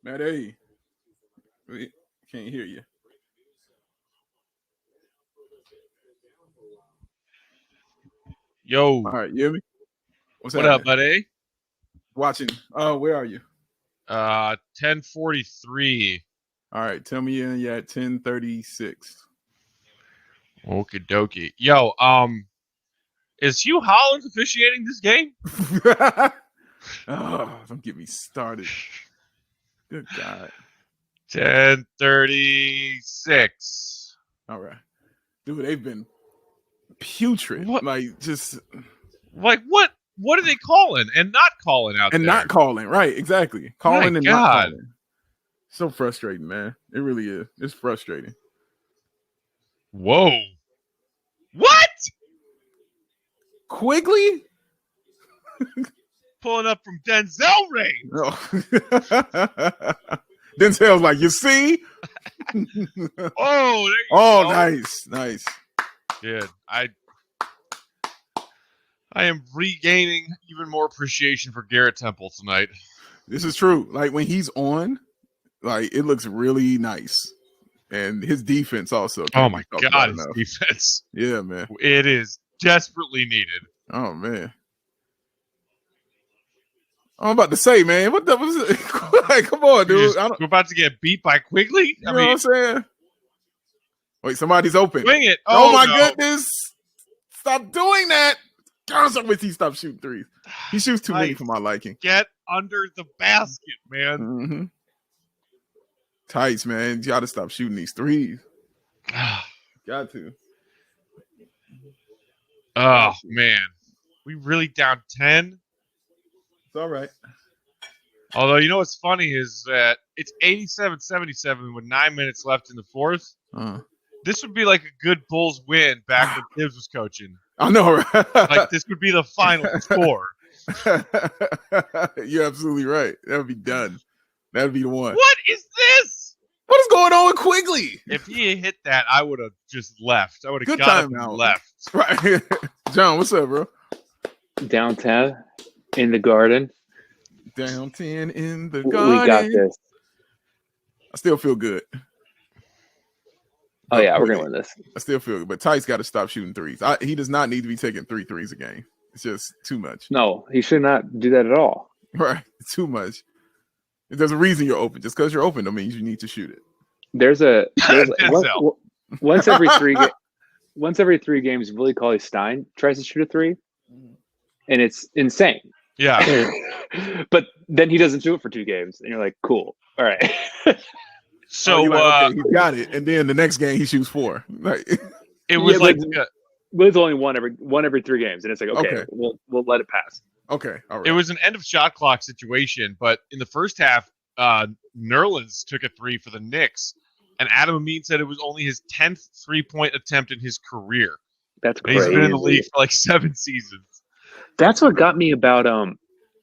Matt A. We can't hear you. Yo, All right, you hear me? What's what up, happening? buddy? Watching. Oh, where are you? 10:43. All right, tell me you're at 10:36. Okie dokie. Yo, is Hugh Hollins officiating this game? Oh, don't get me started. Good God. 10:36. All right. Dude, they've been putrid. What? Like, just. Like what? What are they calling and not calling out And there? not calling. Right, exactly. Calling and not God. calling. So frustrating, man. It really is. It's frustrating. Whoa. What? Quigley? Pulling up from Denzel range. Oh. Denzel's like, you see? Oh, there you Oh, go. nice. Dude, I am regaining even more appreciation for Garrett Temple tonight. This is true. Like when he's on, like it looks really nice. And his defense also. Oh my God, his defense. Yeah, man. It is desperately needed. Oh man. I'm about to say, man, what the was it? Like, come on, dude. We're about to get beat by Quigley. You know what I'm saying? Wait, somebody's open. Swing it. Oh my no. goodness. Stop doing that. Gosh, I wish he stopped shooting threes. He shoots too many for my liking. Get under the basket, man. Mm-hmm. Tights, man. You gotta stop shooting these threes. Got to. Oh, man. We really down 10? It's all right. Although, you know what's funny is that it's 87-77 with 9 minutes left in the fourth. This would be like a good Bulls win back when Tibbs was coaching. I know, right? Like, this would be the final score. You're absolutely right. That would be done. That would be the one. What is this? What is going on with Quigley? If he hit that, I would have just left. I would have got him left. Right. John, what's up, bro? Down 10 in the Garden. Down 10 in the Garden. We got this. I still feel good. Oh, yeah, we're going to win this. I still feel good. But Tice got to stop shooting threes. He does not need to be taking 3 threes a game. It's just too much. No, he should not do that at all. Right. It's too much. There's a reason you're open. Just because you're open don't mean you need to shoot it. There's once every 3 games, Willie Cauley-Stein tries to shoot a 3, and it's insane. Yeah. But then he doesn't do it for 2 games, and you're like, cool. All right. So okay, he got it, and then the next game he shoots 4. Like it was Will's only one every 3 games, and it's like, okay. we'll let it pass. Okay, all right. It was an end of shot clock situation, but in the first half, Nerlens took a 3 for the Knicks, and Adam Amin said it was only his 10th 3-point attempt in his career. That's crazy. He's been in the league for like 7 seasons. That's what got me about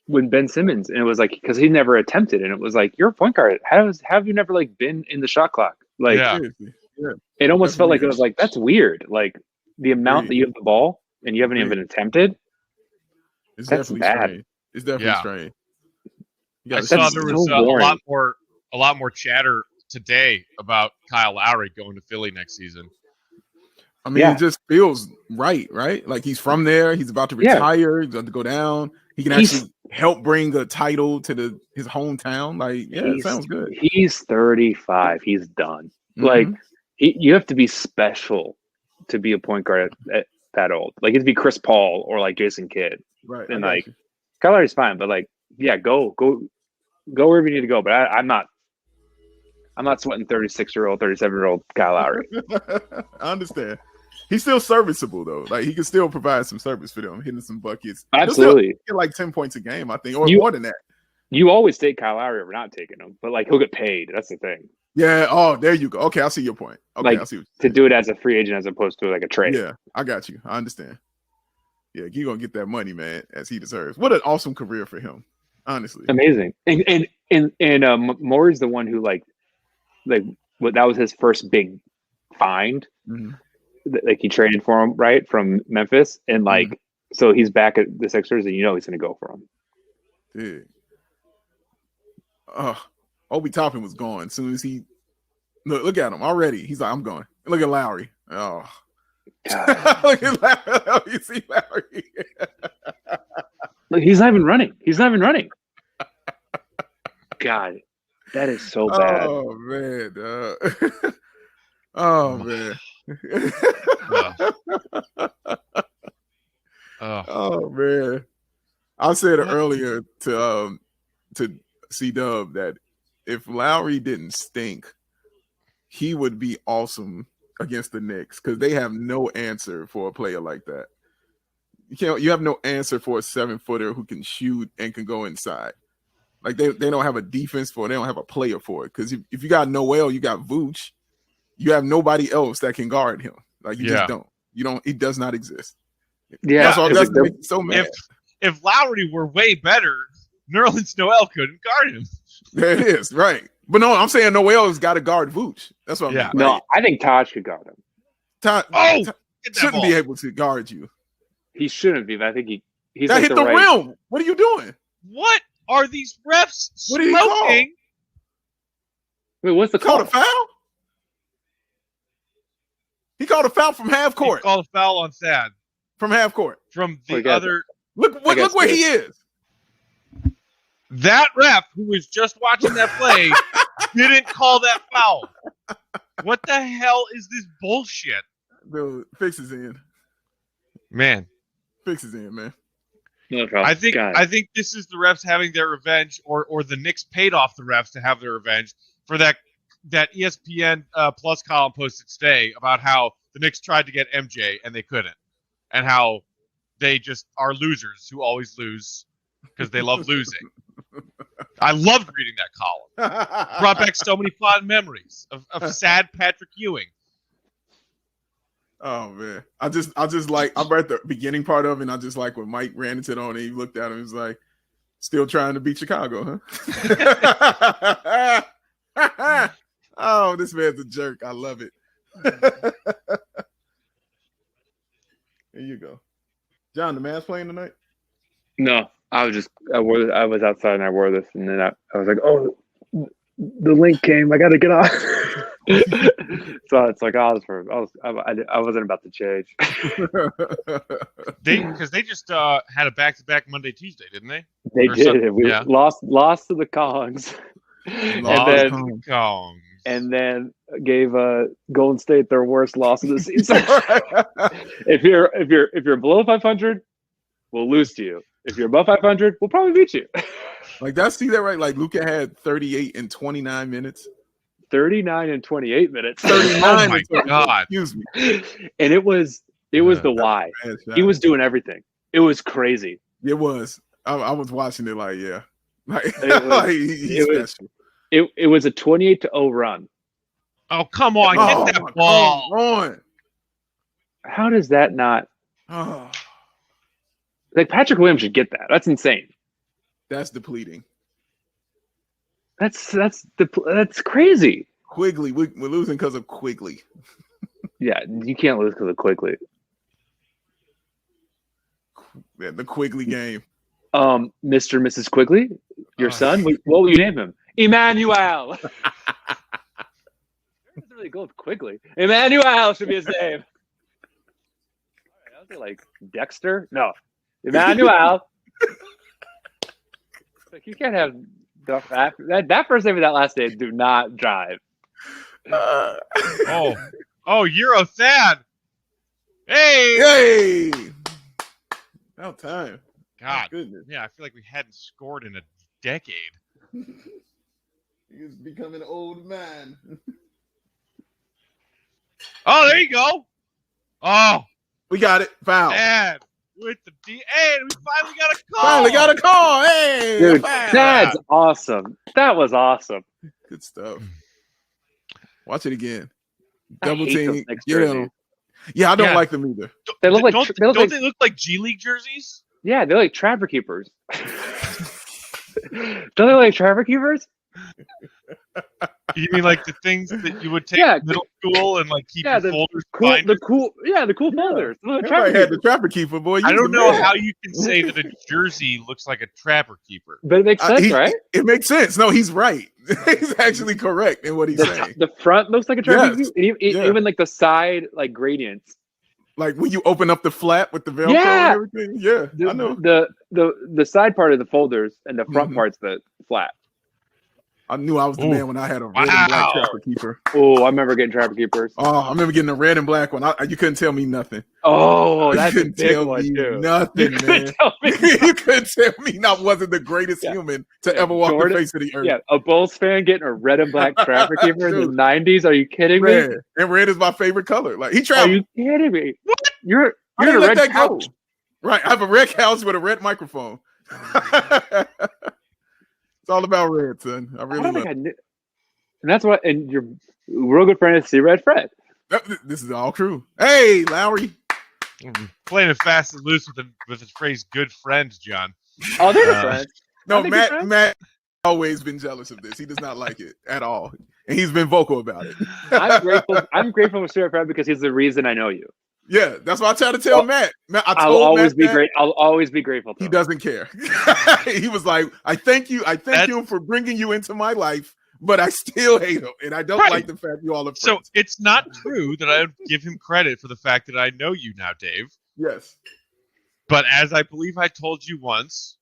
when Ben Simmons, and it was like because he never attempted, and it was like you're a point guard. How have you never like been in the shot clock? Like, it almost felt like it was like that's weird. Like the amount that you have the ball and you haven't even attempted. It's that's definitely bad. strange. It's definitely strange. I saw there was a lot more chatter today about Kyle Lowry going to Philly next season. I mean, it just feels right? Like he's from there. He's about to retire. He's about to go down. He can actually help bring a title to his hometown. Like, it sounds good. He's 35. He's done. Like, you have to be special to be a point guard at that old. Like, it'd be Chris Paul or like Jason Kidd. Right. And like, Kyle Lowry's fine, but like, go wherever you need to go. But I'm not sweating 36-year-old, 37-year-old Kyle Lowry. I understand. He's still serviceable though. Like he can still provide some service for them, hitting some buckets. Absolutely, get like 10 points a game, I think, or more than that. You always take Kyle Lowry over not taking him, but like he'll get paid. That's the thing. Yeah. Oh, there you go. Okay, I see your point. Okay, like, I see what to do it as a free agent as opposed to like a trade. Yeah, I got you. I understand. Yeah, you're gonna get that money, man, as he deserves. What an awesome career for him. Honestly, amazing. And Maury's the one who like that was his first big find. Mm-hmm. Like he traded for him right from Memphis, and like so he's back at the Sixers, and he's going to go for him. Dude. Oh, Obi Toppin was gone as soon as he look at him already. He's like, I'm going. Look at Lowry. Oh, look at Lowry. You see Lowry? Look, he's not even running. God, that is so bad. Oh man. Oh man. Oh man. I said earlier to C-Dub that if Lowry didn't stink, he would be awesome against the Knicks because they have no answer for a player like that. You have no answer for a 7-footer who can shoot and can go inside. Like they don't have a defense for it. They don't have a player for it. Because if you got Noel, you got Vooch, you have nobody else that can guard him. Like you just don't. You don't. It does not exist. Yeah, that's so mad. If Lowry were way better, Nerlens Noel couldn't guard him. There it is, right? But no, I'm saying Noel's got to guard Vooch. That's what I mean. No, I think Taj could guard him. Taj shouldn't be able to guard you. He shouldn't be, but I think he's that hit the rim. What are you doing? What are these refs smoking? What did he call? Wait, what's the call? Called a foul? He called a foul from half court. He called a foul on Thad. From half court. From the other. Look where he is. That ref who was just watching that play didn't call that foul. What the hell is this bullshit? The fix is in. Man. Fix is in, man. No problem. I think this is the refs having their revenge, or the Knicks paid off the refs to have their revenge for that ESPN Plus column posted today about how the Knicks tried to get MJ and they couldn't, and how they just are losers who always lose because they love losing. I loved reading that column. Brought back so many fond memories of sad Patrick Ewing. Oh man, I just like I'm at the beginning part of it. And I just like when Mike ran into it on and he looked at him. He was like, "Still trying to beat Chicago, huh?" Oh, this man's a jerk. I love it. There you go, John. The man's playing tonight. No, I was outside and I wore this, and then I was like, "Oh, the link came. I got to get off." So it's like I wasn't about to change. Because they just had a back-to-back Monday Tuesday, didn't they? They did. We lost to the Kongs, and then gave Golden State their worst loss of the season. If you're below 500, we'll lose to you. If you're above 500, we'll probably beat you. Like that's see that right? Like Luka had 38 in 29 minutes. 39 and 28 minutes. 39. Oh my God! Excuse me. And it was the why. He was doing everything. It was crazy. It was. I was watching it like it was a 28-0 run. Oh come on! Get that ball. Come on. How does that not? Oh. Like Patrick Williams should get that. That's insane. That's depleting. That's crazy. Quigley, we're losing because of Quigley. Yeah, you can't lose because of Quigley. Yeah, the Quigley game. Mr. and Mrs. Quigley, your son. What will you name him? Emmanuel. Doesn't really go with Quigley. Emmanuel should be his name. I was like Dexter. No, Emmanuel. Like you can't have. That first name and that last name do not drive. Euro Thad. Hey! About time. God, yeah, I feel like we hadn't scored in a decade. He's becoming an old man. Oh, there you go. Oh, we got it. Foul. Thad with the D. Hey, we finally got a call. Finally got a call. Hey, dude, that's awesome. That was awesome. Good stuff. Watch it again. Double team. Yeah, I don't like them either. They look don't they look like G League jerseys? Yeah, they're like trapper keepers. Don't they look like trapper keepers? You mean like the things that you would take in middle school and like keep your folders? The cool folders. Everybody had the trapper keeper, boy. I don't know how you can say that a jersey looks like a trapper keeper. But it makes sense, right? It makes sense. No, he's right. He's actually correct in what he's saying. The front looks like a trapeze cube. Even like the side like gradients. Like when you open up the flap with the Velcro and everything. Yeah, I know. The side part of the folders and the front part's the flap. I knew I was the man when I had a red and black Trapper Keeper. Oh, I remember getting Trapper Keepers. Oh, I remember getting a red and black one. You couldn't tell me nothing. Oh, that's you couldn't tell me nothing, man. You couldn't tell me I wasn't the greatest human to ever walk the face of the earth. Yeah, a Bulls fan getting a red and black Trapper Keeper in the 90s. Are you kidding me? And red is my favorite color. Like he traveled. Are you kidding me? What? You're in a red red couch. Right. I have a red couch with a red microphone. It's all about red, son. I really love it. And that's what, and your real good friend is C-Red Fred. This is all true. Hey, Lowry. Playing it fast and loose with his phrase "good friends," John. Oh, they're good friends. No, Matt always been jealous of this. He does not like it at all. And he's been vocal about it. I'm grateful for C-Red Fred because he's the reason I know you. Yeah, that's what I try to tell Matt. I'll always be grateful to him. He doesn't care. He was like, I thank you for bringing you into my life. But I still hate him, and I don't like the fact you all are friends. So it's not true that I don't give him credit for the fact that I know you now, Dave. Yes. But as I believe I told you once,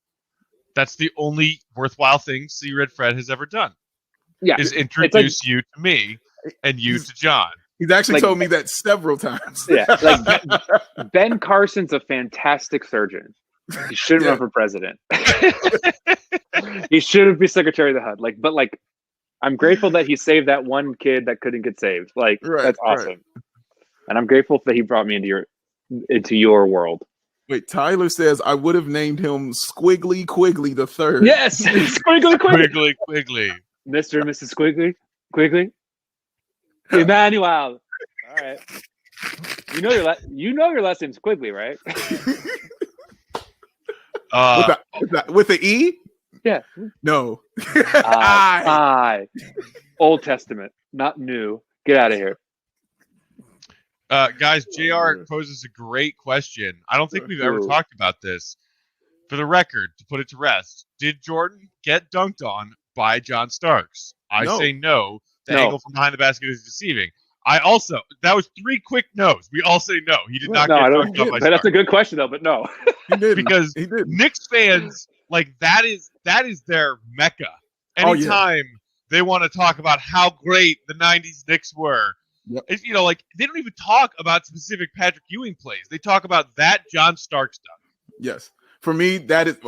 that's the only worthwhile thing C-Red Fred has ever done. Yeah. Is introduce you to me and you to John. He's actually told me that several times. Yeah. Like Ben Carson's a fantastic surgeon. He shouldn't run for president. He shouldn't be Secretary of the HUD. But I'm grateful that he saved that one kid that couldn't get saved. That's awesome. Right. And I'm grateful that he brought me into your world. Wait, Tyler says I would have named him Squiggly Quigley the Third. Yes, Squiggly Quigley. Quigley. Mr. and Mrs. Quigley. Emmanuel. All right. You know your last name's Quigley, right? With the E? Yeah. No. I. Old Testament, not new. Get out of here. Guys, JR poses a great question. I don't think we've ever talked about this. For the record, to put it to rest, did Jordan get dunked on by John Starks? I say no. The angle from behind the basket is deceiving. That was 3 quick no's. We all say no. He did not get dunked on by Starks. That's a good question, though, but no. He didn't. Because he didn't. Knicks fans, that is their mecca. Anytime they want to talk about how great the 90s Knicks were, they don't even talk about specific Patrick Ewing plays. They talk about that John Starks stuff. Yes. For me, that's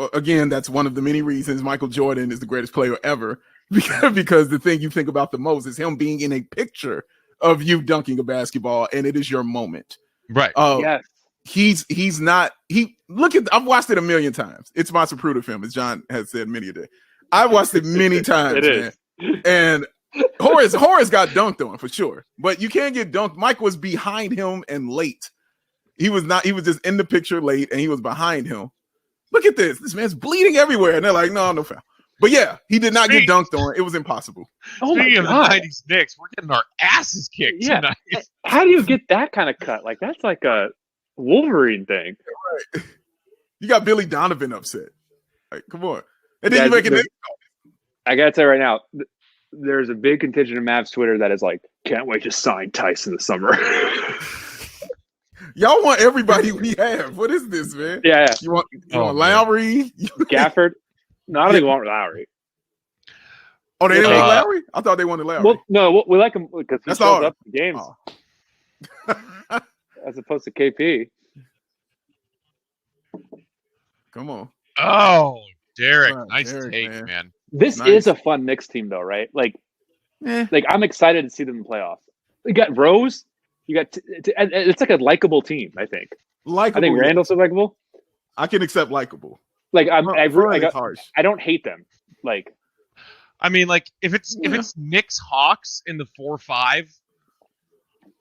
one of the many reasons Michael Jordan is the greatest player ever. Because the thing you think about the most is him being in a picture of you dunking a basketball, and it is your moment. Right. Yes. I've watched it a million times. It's my Zapruder film, as John has said many a day. I've watched it many times, man. And Horace got dunked on for sure. But you can't get dunked. Mike was behind him and late. He was just in the picture late, and he was behind him. Look at this. This man's bleeding everywhere. And they're like, no foul. But yeah, he did not get dunked on. It was impossible. Speaking of the 90s Knicks, we're getting our asses kicked tonight. How do you get that kind of cut? That's like a Wolverine thing. Right. You got Billy Donovan upset. Come on. And then you make it. I gotta tell you right now, there's a big contingent of Mavs Twitter that is like, can't wait to sign Tyson this summer. Y'all want everybody we have. What is this, man? Yeah. You want Lowry? Gafford? No, I don't think we want Lowry. Oh, they didn't want Lowry? I thought they wanted Lowry. Well, no, we like him because he shows up in games. As opposed to KP. Come on. Oh, Derek. Nice take, man. This is a fun Knicks team, though, right? I'm excited to see them in the playoffs. You got Rose. You got it's like a likable team, I think. I think Randall's so likable. I can accept likable. I don't hate them. If it's Knicks Hawks in the 4-5,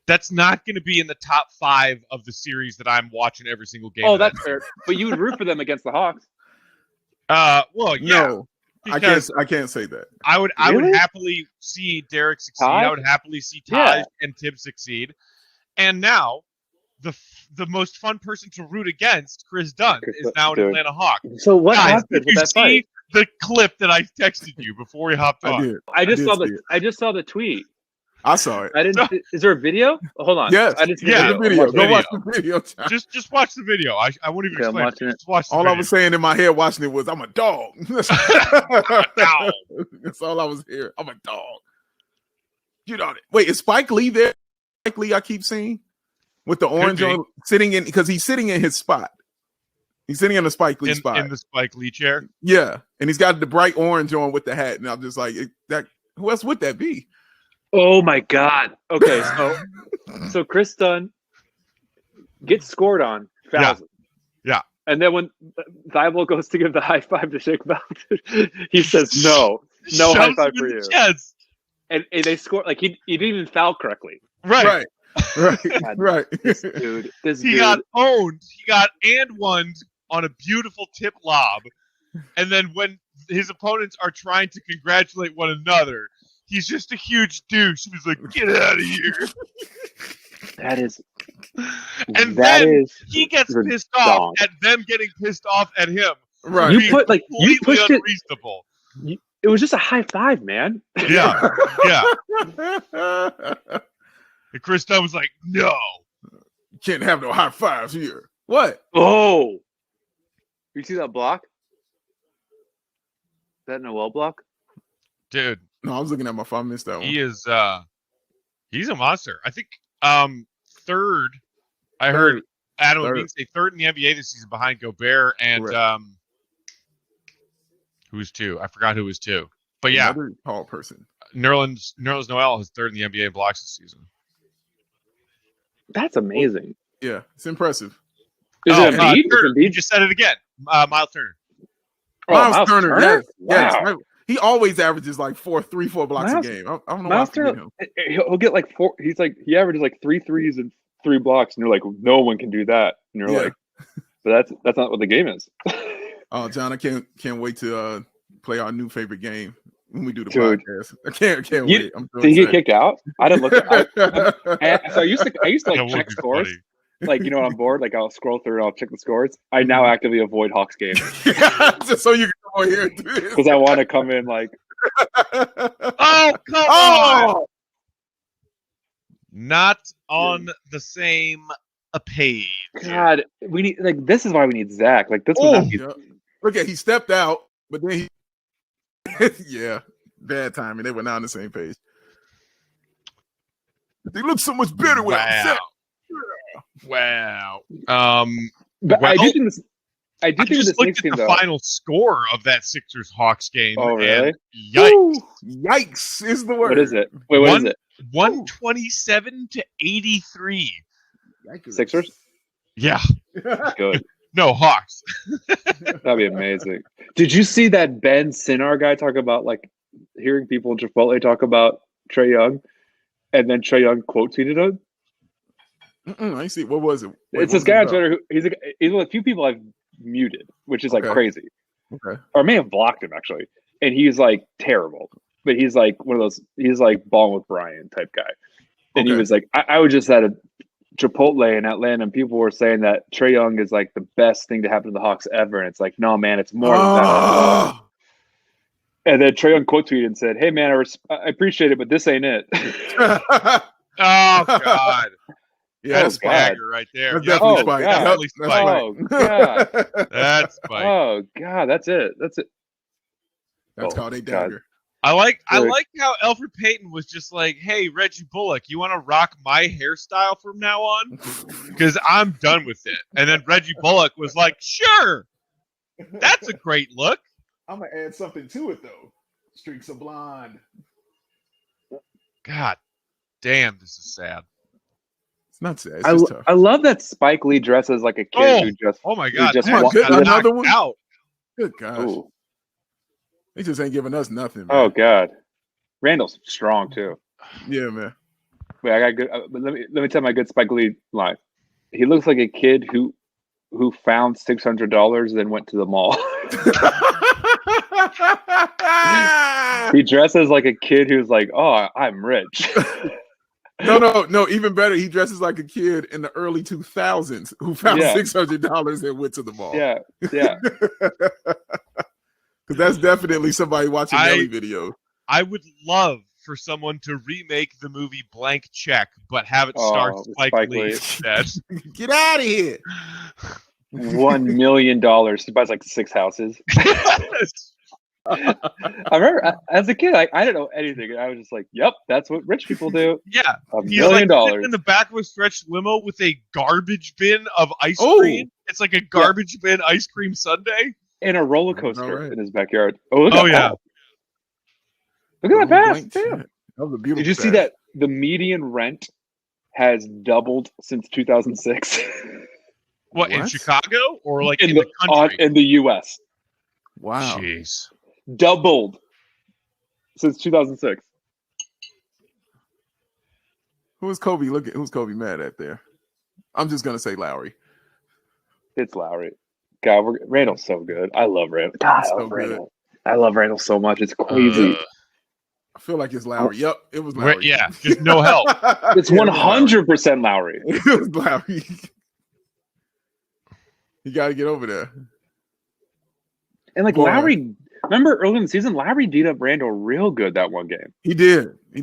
that's not going to be in the top 5 of the series that I'm watching every single game. Oh, that's fair. But you would root for them against the Hawks. Well, yeah. No, I can't say that. I would happily see Derek succeed. Taj? I would happily see Taj and Tibbs succeed. And now the most fun person to root against, Chris Dunn, is now an Atlanta Hawk. So what happened with that fight? the clip that I texted you before we hopped on? I just saw the tweet. I saw it. I didn't. Is there a video? Hold on. Yes. I didn't see the video. Go watch the video. Just watch the video. I won't even explain it. Just watch the all video. I was saying in my head watching it was, I'm a dog. That's all I was hearing. I'm a dog. Get on it. Wait, is Spike Lee there? Spike Lee I keep seeing with the orange on sitting in, because he's sitting in his spot. He's sitting in the Spike Lee spot. In the Spike Lee chair? Yeah. And he's got the bright orange on with the hat. And I'm just like, who else would that be? Oh my God. Okay, so Chris Dunn gets scored on, fouls him. Yeah. And then when Thibault goes to give the high five to Shake Mountain, he says no high five for you. And they score, like he didn't even foul correctly. Right. Right. This dude. Got owned. He got and won on a beautiful tip lob. And then when his opponents are trying to congratulate one another, he's just a huge douche. He's like, get out of here. He gets pissed off at them getting pissed off at him. Right. You pushed unreasonable. It was just a high five, man. Yeah. And Chris Dunn was like, no. You can't have no high fives here. What? Oh. You see that block? Is that Noel block? Dude. No, I was looking at my phone. I missed that one. He is he's a monster. I think third. I heard Adam Levine say third in the NBA this season behind Gobert and who's two? I forgot who was two. But yeah. Another tall person. Nerlens Noel is third in the NBA in blocks this season. That's amazing. Yeah, it's impressive. Is it Embiid? You just said it again. Miles Turner. Miles Turner. Yes. Wow. Yes. He always averages like 4 blocks a game. I don't know why I forget him. He'll get like 4. He's like, he averages like 3 threes and 3 blocks, and you're like, no one can do that. And you're like, but that's not what the game is. Oh, John, I can't wait to play our new favorite game when we do the podcast. I can't wait. Did he get kicked out? I didn't look at it. So I used to like check scores. Funny. Like, you know, when I'm bored, like I'll scroll through and I'll check the scores. I now actively avoid Hawks games. Just so you can come over here and do this. Because I want to come in like, oh, come on! Not on the same page. God, we need, like, this is why we need Zach. Like, this would not be. Look at, he stepped out, but then he bad timing. They were not on the same page. They look so much better without Zach. Wow. But I do think this. I do think this Knicks game, the final score of that Sixers Hawks game. Oh, really? Yikes! Ooh, yikes is the word. What is it? Wait, what is it? 127-83. Sixers. Yeah. Good. No, Hawks. That'd be amazing. Did you see that Ben Sinar guy talk about, like, hearing people in Chipotle talk about Trae Young, and then Trae Young quote tweeted him? I see. What was it? It's this guy on Twitter who he's one of the few people I've muted, which is like crazy. Okay. Or I may have blocked him actually. And he's like terrible. But he's like one of those, he's like balling with Brian type guy. And he was like, I was just at a Chipotle in Atlanta and people were saying that Trae Young is like the best thing to happen to the Hawks ever. And it's like, no, man, it's more than that. And then Trae Young quote tweeted and said, hey, man, I appreciate it, but this ain't it. Oh, God. Yeah, that's Spike right there. That's definitely Spike. Definitely Spike. Oh, God. That's Spike. Oh, God, that's it. That's it. That's called a dagger. I like how Elfrid Payton was just like, hey, Reggie Bullock, you want to rock my hairstyle from now on? Because I'm done with it. And then Reggie Bullock was like, sure. That's a great look. I'm going to add something to it, though. Streaks of blonde. God damn, this is sad. It's not sad. It's just tough. I love that Spike Lee dresses like a kid who just. Oh my God! Another one. Out. Good gosh. Ooh. They just ain't giving us nothing. Man. Oh God, Randall's strong too. Yeah, man. Wait, I got good. Let me tell my good Spike Lee line. He looks like a kid who found $600 and then went to the mall. He dresses like a kid who's like, "Oh, I'm rich." No. Even better, he dresses like a kid in the early 2000s who found $600 and went to the mall. Yeah. Because that's definitely somebody watching Nelly video. I would love for someone to remake the movie Blank Check, but have it star Spike Lee instead. Get out of here. $1 million. He buys like 6 houses. I remember as a kid, I didn't know anything. I was just like, "Yep, that's what rich people do." Yeah, $1 million in the back of a stretched limo with a garbage bin of ice cream. It's like a garbage bin ice cream sundae and a roller coaster in his backyard. Oh yeah, look at that pass! Damn. That was a beautiful. Did you see that the median rent has doubled since 2006? What in Chicago or like in the country? In the U.S. Wow. Jeez. Doubled since 2006. Who's Kobe? Who's Kobe mad at there? I'm just gonna say Lowry. It's Lowry. God, Randall's so good. I love Randall. God, I love Randall. I love Randall so much. It's crazy. I feel like it's Lowry. Yep, it was Lowry. Yeah, just no help. It's 100% Lowry. It was Lowry. You got to get over there. And like Lowry, remember early in the season, Lowry beat up Randall real good that one game. He did. He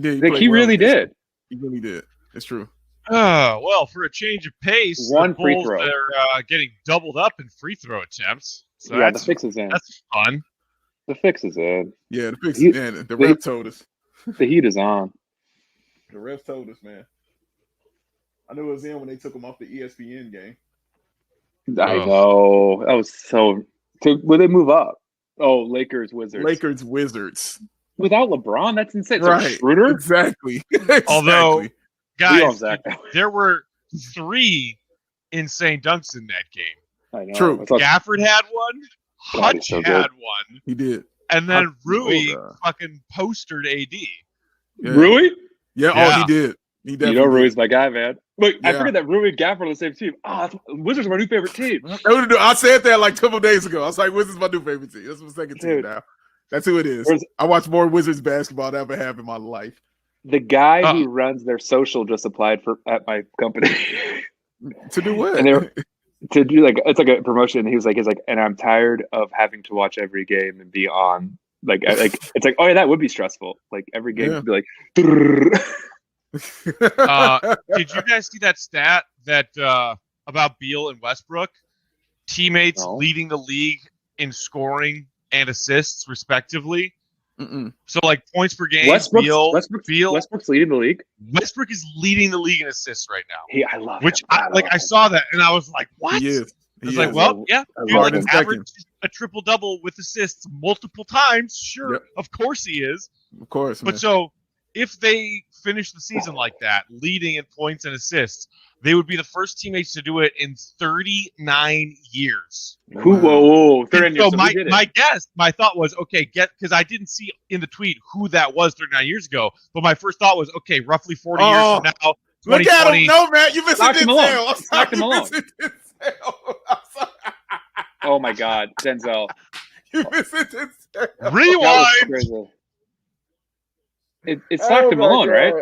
really did. He really did. It's true. Well, for a change of pace, one free throw. They're getting doubled up in free throw attempts. So yeah, the fix is in. That's fun. The fix is in. Yeah, the fix is in. The ref told us. The heat is on. The ref told us, man. I knew it was in when they took him off the ESPN game. I know. That was so. Will they move up? Oh, Lakers, Wizards. Lakers, Wizards. Without LeBron, that's insane. Right. Schroeder? Exactly. Although, guys, there were 3 insane dunks in that game. I know. True. Gafford had one. Hutch had one. He did. And then Rui fucking postered AD. Yeah. Rui? Yeah. He did. He definitely. You know Rui's my guy, man. Look, I forget that Rui and Gafford are on the same team. Wizards are my new favorite team. I said that like a couple days ago. I was like, Wizards my new favorite team. That's my second team now. That's who it is. I watch more Wizards basketball than I ever have in my life. The guy who runs their social just applied at my company. To do what? And to do it's like a promotion. He's like, and I'm tired of having to watch every game and be on. Like it's like, oh yeah, that would be stressful. Like every game would be like. Did you guys see that stat that about BAWL and Westbrook? Teammates leading the league in scoring and assists, respectively. Mm-mm. So, like points per game. Westbrook's leading the league. Westbrook is leading the league in assists right now. I love which him. I saw that and I was like, what? He is. I was like, well, yeah, dude, average a triple double with assists multiple times. Sure, of course he is. Of course, but so if they finish the season like that, leading in points and assists, they would be the first teammates to do it in 39 years. Whoa, 39 years. So my thought was, because I didn't see in the tweet who that was 39 years ago, but my first thought was, okay, roughly 40 years from now, 2020. Look at him. No, man, you missed Denzel. Knocked him alone. Oh my God, Denzel. You missed Denzel. Rewind. It's Stockton Malone, right?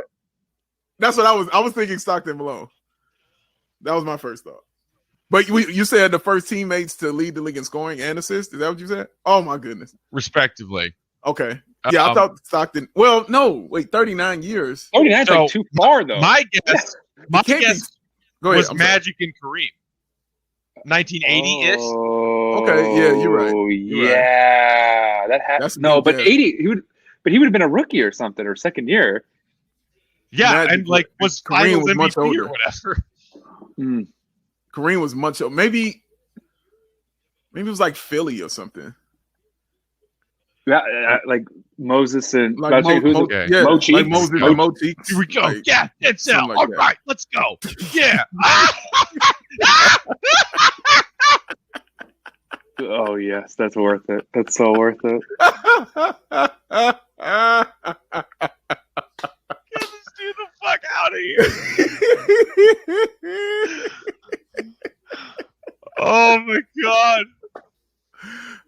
That's what I was thinking. Stockton Malone. That was my first thought. But you said the first teammates to lead the league in scoring and assists. Is that what you said? Oh my goodness. Respectively. Okay. Yeah, I thought Stockton. Well, no, wait, 39 years. 39 is like too far though. My guess was Magic and Kareem. 1980-ish. Okay, yeah, you're right. Yeah, that happened. No, but 80. He would have been a rookie or something, or second year. Yeah, Magic, and like was Kareem was much older or whatever. Kareem was much older. Maybe it was like Philly or something. Yeah, like Moses and like Mochi. Like Moses and Mochi. Here we go. Like, yeah, it's out. All right, let's go. Yeah. Oh yes, that's worth it. That's so worth it. Get this dude the fuck out of here. Oh my God.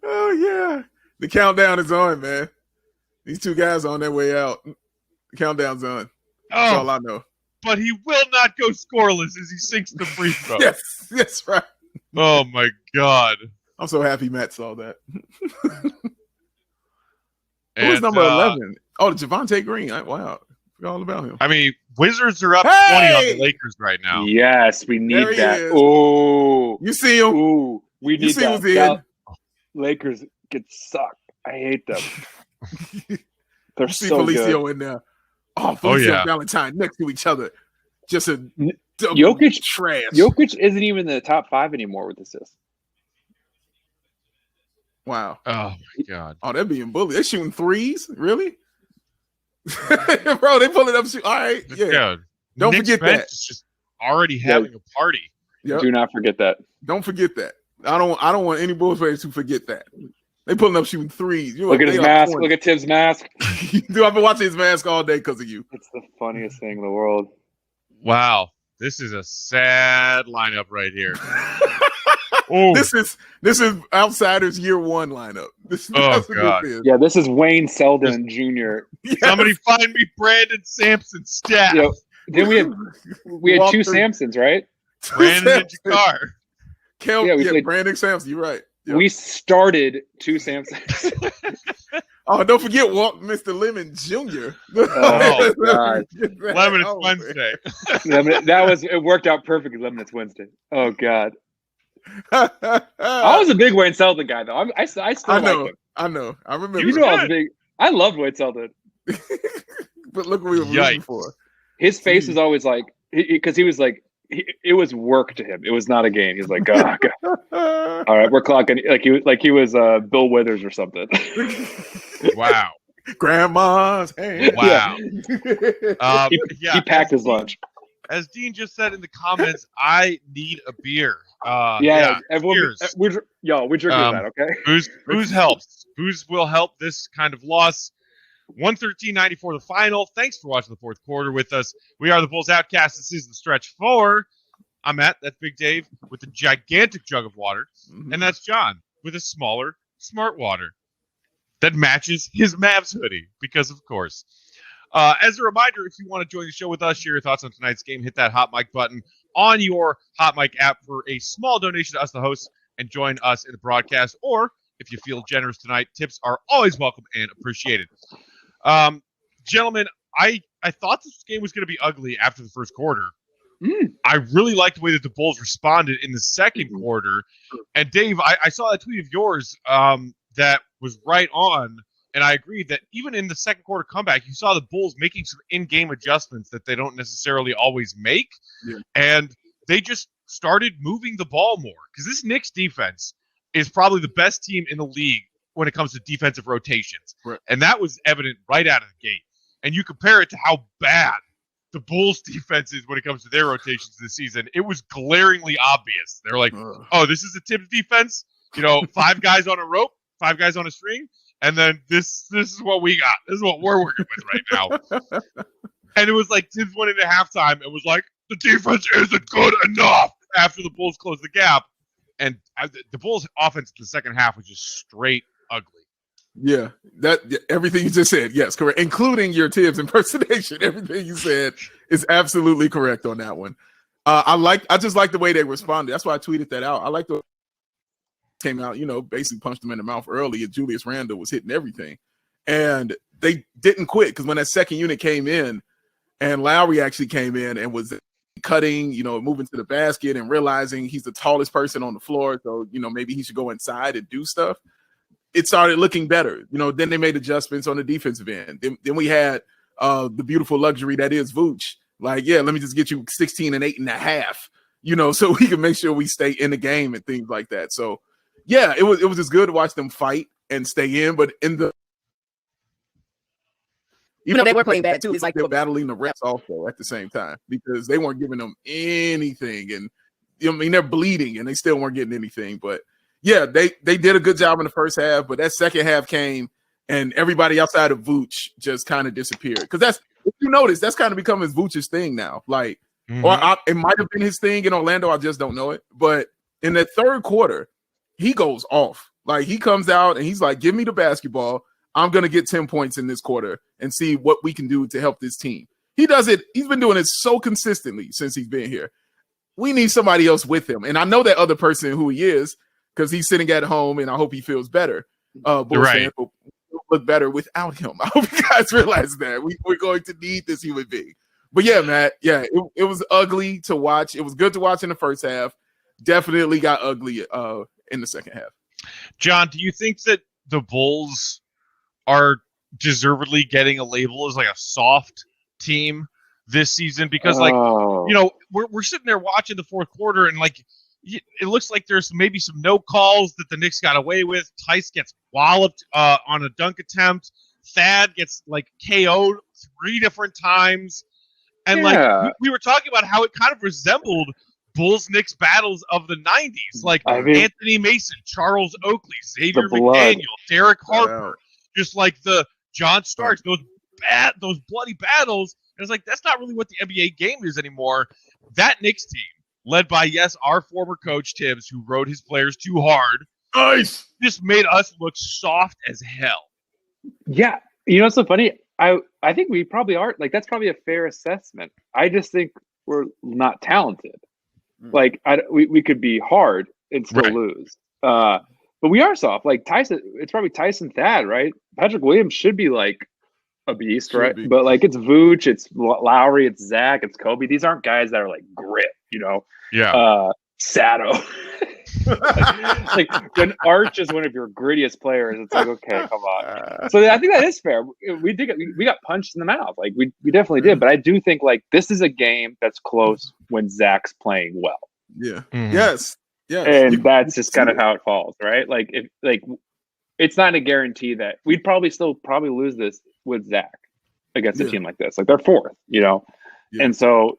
Oh yeah. The countdown is on, man. These two guys are on their way out. The countdown's on. That's all I know. But he will not go scoreless as he sinks the free throw. Yes, right. Oh my God. I'm so happy Matt saw that. Who's number 11? Oh, Javonte Green. Wow. Forgot all about him. I mean, Wizards are up 20 on the Lakers right now. Yes, we need that. Oh, you see him? Ooh, we need that. Lakers get sucked. I hate them. They're so Felicio good. in there. Oh, Felicio and Valentine next to each other. Just a Jokic trash. Jokic isn't even in the top 5 anymore with assists. Wow. Oh my God. Oh, they're being bullied. They're shooting threes? Really? Bro, they pulling up shoot. All right. Yeah. Don't forget that. It's just already having a party. Yep. Do not forget that. Don't forget that. I don't want any Bulls players to forget that. They pulling up shooting threes. Look at his mask. Look at Tibbs' mask. Dude, I've been watching his mask all day because of you. It's the funniest thing in the world. Wow. This is a sad lineup right here. This is Outsiders year 1 lineup. God. Yeah, this is Wayne Selden Jr. Yes. Somebody find me Brandon Sampson's stat. Yeah. Then we had 2 Sampsons, right? Brandon and Jakar. Brandon Sampson. You're right. Yep. We started 2 Sampsons. Oh, don't forget Mr. Lemon Jr. Oh, God. Lemon, it's Wednesday. It worked out perfectly. Lemon, it's Wednesday. Oh, God. I was a big Wayne Selden guy, though. I still like him. I know. I remember. You know I was big. I loved Wayne Selden. But look what we were rooting for. His face was always like, because he was like, it was work to him. It was not a game. He was like, God. All right, we're clocking. He was Bill Withers or something. Wow. Grandma's hand. Wow. He packed his lunch. As Dean just said in the comments, I need a beer. Everyone, we're drinking that, okay? Booze helps. Booze will help this kind of loss. 113.94 the final. Thanks for watching the fourth quarter with us. We are the Bulls Outcasts. This is the Stretch 4. I'm Matt. That's Big Dave with a gigantic jug of water. Mm-hmm. And that's John with a smaller smart water that matches his Mavs hoodie because, of course. As a reminder, if you want to join the show with us, share your thoughts on tonight's game, hit that Hot Mic button on your Hot Mic app for a small donation to us, the hosts, and join us in the broadcast. Or if you feel generous tonight, tips are always welcome and appreciated. Gentlemen, I thought this game was going to be ugly after the first quarter. I really liked the way that the Bulls responded in the second quarter. And Dave, I saw that tweet of yours that was right on. And I agree that even in the second quarter comeback, you saw the Bulls making some in-game adjustments that they don't necessarily always make. Yeah. And they just started moving the ball more. Because this Knicks defense is probably the best team in the league when it comes to defensive rotations. Right. And that was evident right out of the gate. And you compare it to how bad the Bulls defense is when it comes to their rotations this season. It was glaringly obvious. They're like, oh, this is a Tibbs defense? 5 guys on a rope, 5 guys on a string. And then this is what we got. This is what we're working with right now. And it was like Tibbs went into halftime and was like, the defense isn't good enough after the Bulls closed the gap. And the Bulls' offense in the second half was just straight ugly. Yeah, everything you just said, yes, correct, including your Tibbs impersonation. Everything you said is absolutely correct on that one. I just like the way they responded. That's why I tweeted that out. I like the came out, basically punched them in the mouth early, and Julius Randle was hitting everything, and they didn't quit because when that second unit came in, and Lowry actually came in and was cutting, moving to the basket and realizing he's the tallest person on the floor, so maybe he should go inside and do stuff. It started looking better. Then they made adjustments on the defensive end. Then we had the beautiful luxury that is Vooch. Like, yeah, let me just get you 16 and 8.5, so we can make sure we stay in the game and things like that. So, yeah, it was just good to watch them fight and stay in. But in the even though they were playing bad too, it's like they're battling the refs also at the same time because they weren't giving them anything. And they're bleeding and they still weren't getting anything. But yeah, they did a good job in the first half, but that second half came and everybody outside of Vooch just kind of disappeared. Because that's, if you notice, that's kind of become his Vooch's thing now. Like, it might have been his thing in Orlando. I just don't know it. But in the third quarter, he goes off. Like, he comes out and he's like, give me the basketball. I'm going to get 10 points in this quarter and see what we can do to help this team. He does it. He's been doing it so consistently since he's been here. We need somebody else with him. And I know that other person who he is, because he's sitting at home, and I hope he feels better. Right. look better without him. I hope you guys realize that. We're going to need this human being. But yeah, Matt, it was ugly to watch. It was good to watch in the first half. Definitely got ugly in the second half. John, do you think that the Bulls are deservedly getting a label as like a soft team this season? Because we're sitting there watching the fourth quarter and like it looks like there's maybe some no calls that the Knicks got away with. Tice gets walloped on a dunk attempt. Thad gets like KO'd 3 different times. And like we were talking about how it kind of resembled Bulls-Knicks battles of the 90s. Like Anthony Mason, Charles Oakley, Xavier McDaniel, Derek Harper. Just like the John Starks, those bloody battles. And it's like, that's not really what the NBA game is anymore. That Knicks team, led by, our former coach Tibbs, who rode his players too hard, just made us look soft as hell. Yeah. You know what's so funny? I think we probably are. Like, that's probably a fair assessment. I just think we're not talented. Like, we could be hard and still lose. But we are soft. Like, Tyson, it's probably Tyson Thad, right? Patrick Williams should be, like, a beast, right? But, like, it's Vooch, it's Lowry, it's Zach, it's Kobe. These aren't guys that are, like, grit, you know? Yeah. Sato. Like, when Arch is one of your grittiest players, it's like, okay, come on. So I think that is fair. We got punched in the mouth. Like, we definitely did. But I do think, like, this is a game that's close when Zach's playing well. Yeah. Yes. And that's just kind of how it falls, right? Like, it's not a guarantee that we'd probably lose this with Zach against a team like this. Like, they're fourth, you know? Yeah. And so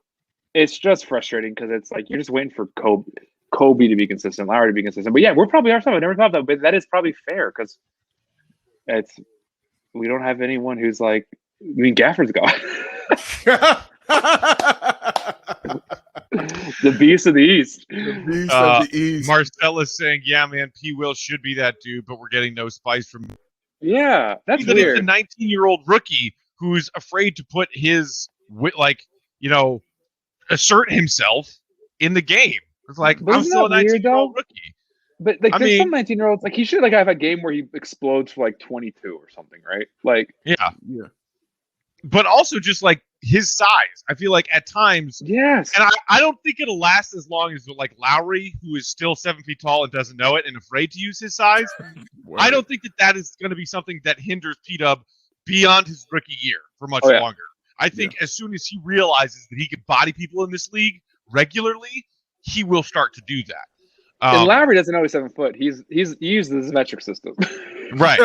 it's just frustrating because it's like you're just waiting for Kobe to be consistent, Lowry to be consistent. But yeah, we're probably ourselves. I never thought that, but that is probably fair because we don't have anyone who's like, I mean, Gafford's gone. The beast of the East. The beast of the East. Marcella's saying, yeah, man, P. Will should be that dude, but we're getting no spice from him. Yeah, that's Even weird. It's a 19-year-old rookie who's afraid to put his, assert himself in the game. It's like, I'm still a 19-year-old rookie. But like, there's some 19-year-olds, like he should have a game where he explodes for like 22 or something, right? Like, yeah. But also just like his size, I feel like at times, yes. And I don't think it'll last as long as like Lowry, who is still 7 feet tall and doesn't know it and afraid to use his size. I don't think that is going to be something that hinders P-Dub beyond his rookie year for much longer. I think as soon as he realizes that he can body people in this league regularly, he will start to do that. And Lowry doesn't know he's 7 foot. He uses this metric system. Right.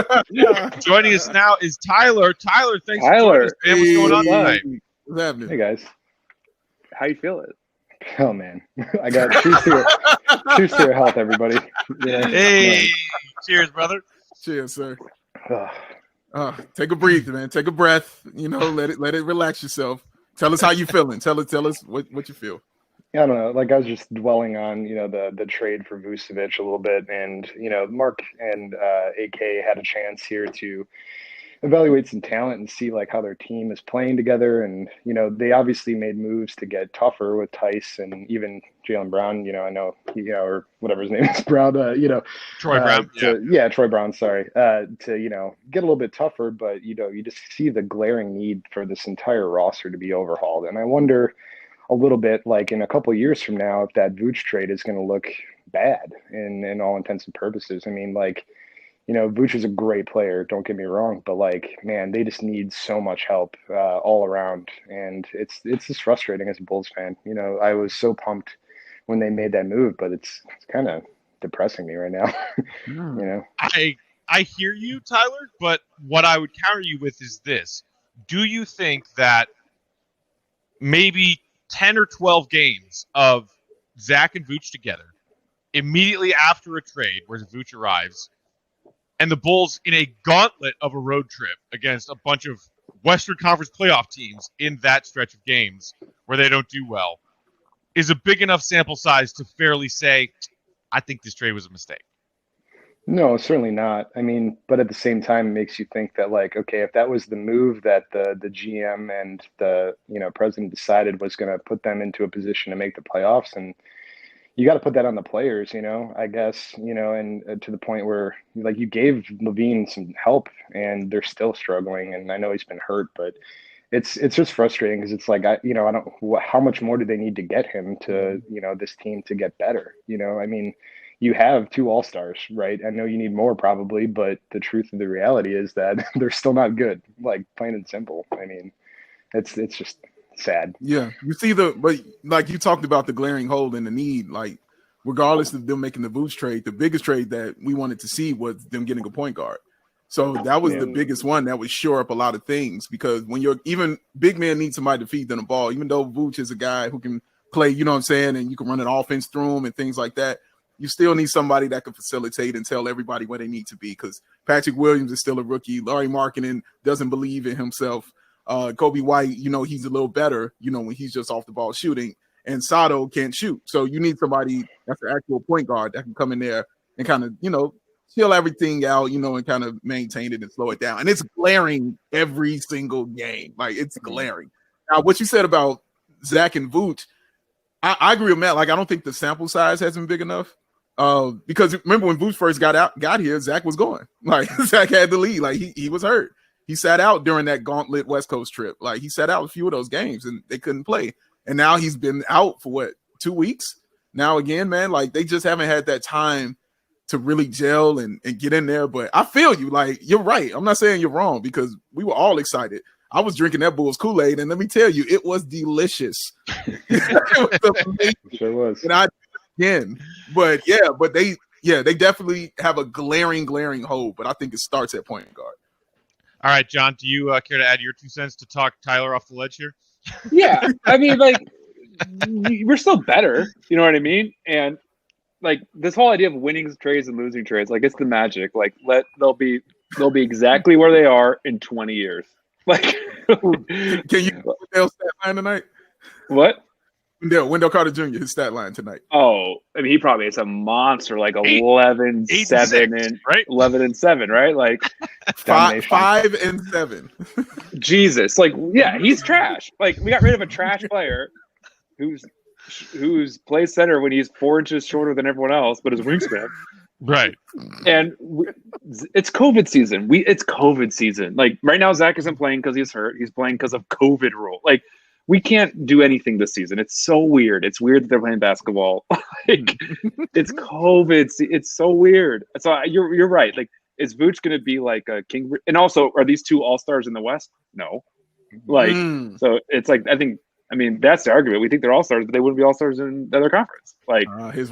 Joining us now is Tyler. Tyler, thanks for joining us, man. What's going on tonight? What's happening? Hey, guys. How you feeling? Oh, man. I got cheers to your health, everybody. Yeah. Hey, cheers, brother. Cheers, sir. Take a breath, man. Take a breath. Let it relax yourself. Tell us how you feeling. Tell us what you feel. I don't know. Like, I was just dwelling on, the trade for Vucevic a little bit. And, Mark and AK had a chance here to evaluate some talent and see, like, how their team is playing together. And, they obviously made moves to get tougher with Tice and even Jaylen Brown. I know, or whatever his name is, Brown, Troy Brown. Troy Brown, sorry. To, get a little bit tougher. But, you just see the glaring need for this entire roster to be overhauled. And I wonder a little bit, like, in a couple of years from now, if that Vooch trade is going to look bad in all intents and purposes. I mean, like, Vooch is a great player, don't get me wrong, but, like, man, they just need so much help all around, and it's just frustrating as a Bulls fan. I was so pumped when they made that move, but it's kind of depressing me right now. I hear you, Tyler, but what I would counter you with is this: do you think that maybe 10 or 12 games of Zach and Vooch together immediately after a trade where Vooch arrives, and the Bulls in a gauntlet of a road trip against a bunch of Western Conference playoff teams in that stretch of games where they don't do well, is a big enough sample size to fairly say, I think this trade was a mistake? No, certainly not. I mean, but at the same time, it makes you think that, like, okay, if that was the move that the GM and the president decided was going to put them into a position to make the playoffs, and you got to put that on the players, I guess, and to the point where like you gave Levine some help and they're still struggling. And I know he's been hurt, but it's just frustrating because it's like, I don't, how much more do they need to get him to, this team to get better? I mean, you have 2 all-stars, right? I know you need more probably, but the truth of the reality is that they're still not good, like plain and simple. I mean, it's just sad. Yeah, you see but like you talked about the glaring hole in the need, like regardless of them making the Vooch trade, the biggest trade that we wanted to see was them getting a point guard. So that was the biggest one that would shore up a lot of things, because when you're even big man needs somebody to feed them the ball, even though Vooch is a guy who can play, you know what I'm saying, and you can run an offense through him and things like that. You still need somebody that can facilitate and tell everybody where they need to be, because Patrick Williams is still a rookie. Larry Markkinen doesn't believe in himself. Kobe White, he's a little better, when he's just off the ball shooting, and Sato can't shoot. So you need somebody that's an actual point guard that can come in there and kind of, chill everything out, and kind of maintain it and slow it down. And it's glaring every single game. Like, it's glaring. Now, what you said about Zach and Vooch, I agree with Matt. Like, I don't think the sample size has been big enough. Because remember when Vooch first got here, Zach was going. Like, Zach had the lead. Like, he was hurt. He sat out during that gauntlet West Coast trip. Like, he sat out a few of those games and they couldn't play. And now he's been out for 2 weeks? Now again, man, like, they just haven't had that time to really gel and get in there. But I feel you. Like, you're right. I'm not saying you're wrong, because we were all excited. I was drinking that Bulls Kool-Aid, and let me tell you, it was delicious. It was amazing. Sure was. And again, but they definitely have a glaring hole. But I think it starts at point guard. All right, John, do you care to add your 2 cents to talk Tyler off the ledge here? Yeah, I mean, like, we're still better. You know what I mean? And like this whole idea of winning trades and losing trades, like, it's the magic. Like, they'll be exactly where they are in 20 years. Like, can you Wendell's stat line tonight? What? Wendell Carter Jr., his stat line tonight. Oh, I mean, he probably is a monster, like 11-7 and right? 11-7, right? Like 5-7. Jesus, like, yeah, he's trash. Like, we got rid of a trash player who's plays center when he's 4 inches shorter than everyone else, but his wingspan. Right. And it's COVID season. It's COVID season. Like, right now, Zach isn't playing because he's hurt. He's playing because of COVID rule. Like, we can't do anything this season. It's so weird. It's weird that they're playing basketball. Like, it's COVID. It's so weird. So you're right. Like, is Vooch going to be like a king? And also, are these 2 all-stars in the West? No. Like, so it's like, I mean, that's the argument. We think they're all-stars, but they wouldn't be all-stars in the other conference. Like,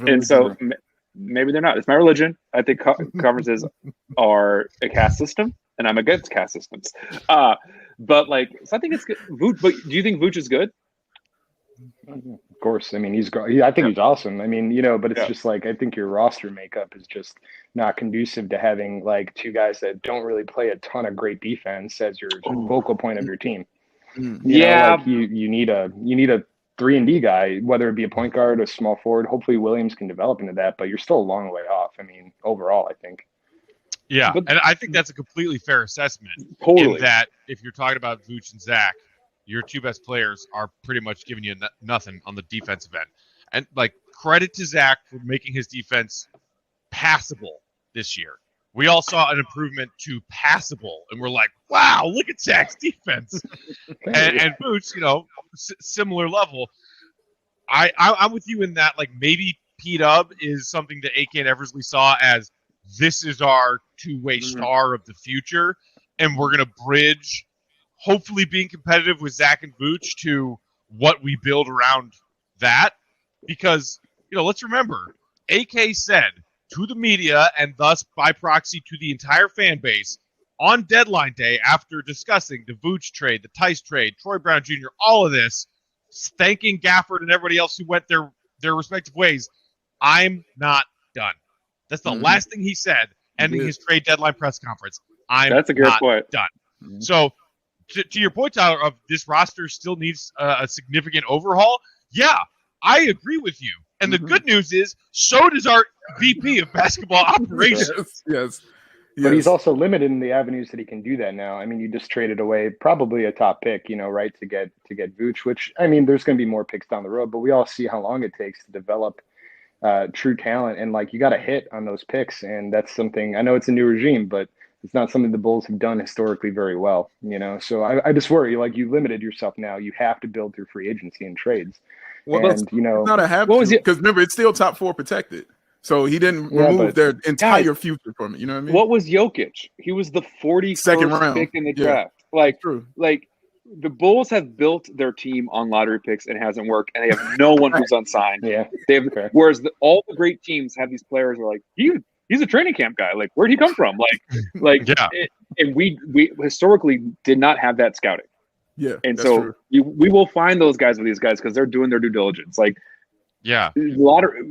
and so maybe they're not. It's my religion. I think conferences are a caste system, and I'm against caste systems. But like, so I think it's good. Vooch, but do you think Vooch is good? Of course. I mean, I think he's awesome. I mean, but it's just like, I think your roster makeup is just not conducive to having like 2 guys that don't really play a ton of great defense as your focal point of your team. You need a 3-and-D guy, whether it be a point guard, a small forward. Hopefully Williams can develop into that, but you're still a long way off. I mean, overall, I think. Yeah, and I think that's a completely fair assessment. Totally. In that, if you're talking about Vooch and Zach, your 2 best players are pretty much giving you nothing on the defensive end. And like, credit to Zach for making his defense passable this year. We all saw an improvement to passable, and we're like, wow, look at Zach's defense. and Vooch, similar level. I'm with you in that, like, maybe P-Dub is something that AK and Eversley saw as, this is our 2-way star of the future, and we're going to bridge, hopefully being competitive with Zach and Vooch, to what we build around that. Because, let's remember, AK said to the media, and thus by proxy to the entire fan base, on deadline day, after discussing the Vooch trade, the Tice trade, Troy Brown Jr., all of this, thanking Gafford and everybody else who went their respective ways, I'm not done. That's the last thing he said, ending his trade deadline press conference. That's a good point. Done. So, to your point, Tyler, of this roster still needs a significant overhaul, yeah, I agree with you. And the good news is, so does our VP of basketball operations. Yes. But he's also limited in the avenues that he can do that now. I mean, you just traded away probably a top pick, right, to get Vooch, which, I mean, there's going to be more picks down the road, but we all see how long it takes to develop true talent, and like you got to hit on those picks, and that's something. I know it's a new regime, but it's not something the Bulls have done historically very well. So I just worry, like you limited yourself now. You have to build through free agency and trades, it's not a have to, because remember it's still top 4 protected. So he didn't remove their entire future from it. You know what I mean? What was Jokic? He was the 41st pick in the draft. Like the Bulls have built their team on lottery picks and it hasn't worked, and they have no one who's unsigned. They have, whereas all the great teams have these players who are like, he's a training camp guy. Like, where'd he come from? And we historically did not have that scouting. Yeah, and so we will find those guys with these guys because they're doing their due diligence. Like, lottery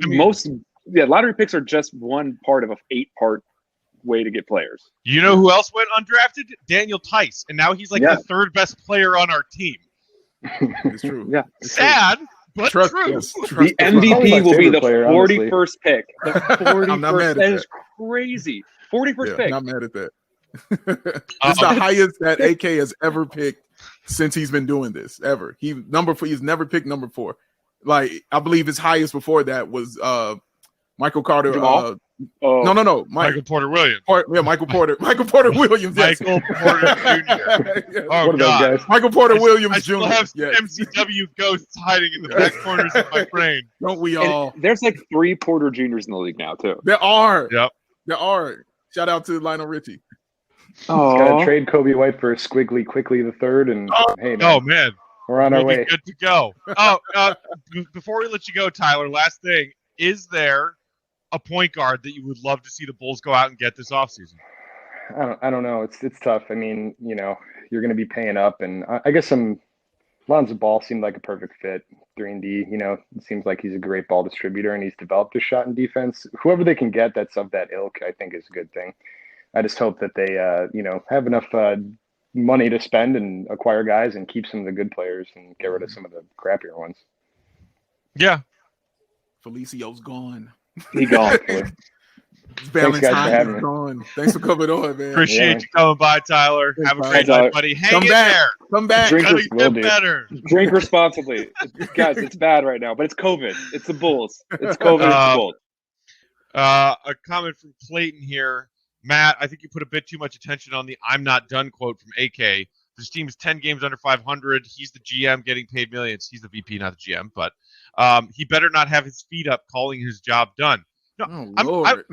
picks are just one part of an 8-part way to get players. You know who else went undrafted? Daniel Tice, and now he's like the 3rd best player on our team. It's true. Sad, but true. The MVP will be the 41st pick. The 41st. That is crazy. 41st pick. I'm not mad at that. It's the highest that AK has ever picked since he's been doing this ever. He's never picked number 4. Like, I believe his highest before that was Michael Carter. No. Michael Porter Williams. Michael Porter. Michael Porter Williams. Michael Porter Jr. Oh, God. Michael Porter Williams Jr. I still have some MCW ghosts hiding in the back corners of my brain. Don't we all? And there's like 3 Porter Juniors in the league now, too. There are. Yep. There are. Shout out to Lionel Richie. Got to trade Kobe White for Squiggly Quickly the third, and hey, man. We're on our way. Good to go. Before we let you go, Tyler, last thing. Is there a point guard that you would love to see the Bulls go out and get this offseason? I don't know. It's tough. I mean, you're going to be paying up, and I guess Lonzo Ball seemed like a perfect fit. 3-and-D, it seems like he's a great ball distributor, and he's developed a shot in defense. Whoever they can get that's of that ilk, I think, is a good thing. I just hope that they, have enough money to spend and acquire guys and keep some of the good players and get rid of some of the crappier ones. Yeah. Felicio's gone. He gone. Valentine's gone. Thanks for coming on, man. Appreciate you coming by, Tyler. Have a great night, buddy. Hang in there. Come back. Get better. Drink responsibly. Guys, it's bad right now, but it's COVID. It's the Bulls. It's COVID. It's the Bulls. A comment from Clayton here. Matt, I think you put a bit too much attention on the "I'm not done" quote from AK. This team is 10 games under 500. He's the GM getting paid millions. He's the VP, not the GM. But he better not have his feet up calling his job done. No, Lord.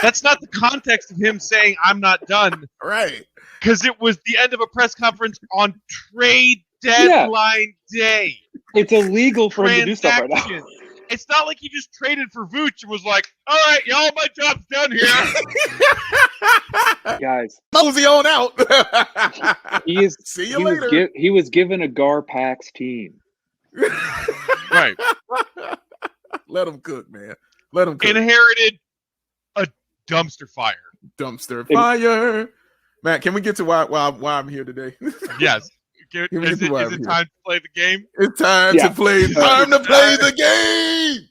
That's not the context of him saying "I'm not done." Right. Because it was the end of a press conference on trade deadline day. It's illegal for him to do stuff right now. It's not like he just traded for Vooch and was like, all right, y'all, my job's done here. Guys. Mosey on out. See you later. He was given a Gar-Pax team. Right. Let him cook, man. Let him cook. Inherited a dumpster fire. Matt, can we get to why I'm here today? Yes. Is it time to play the game? It's time to play. Time to play the game.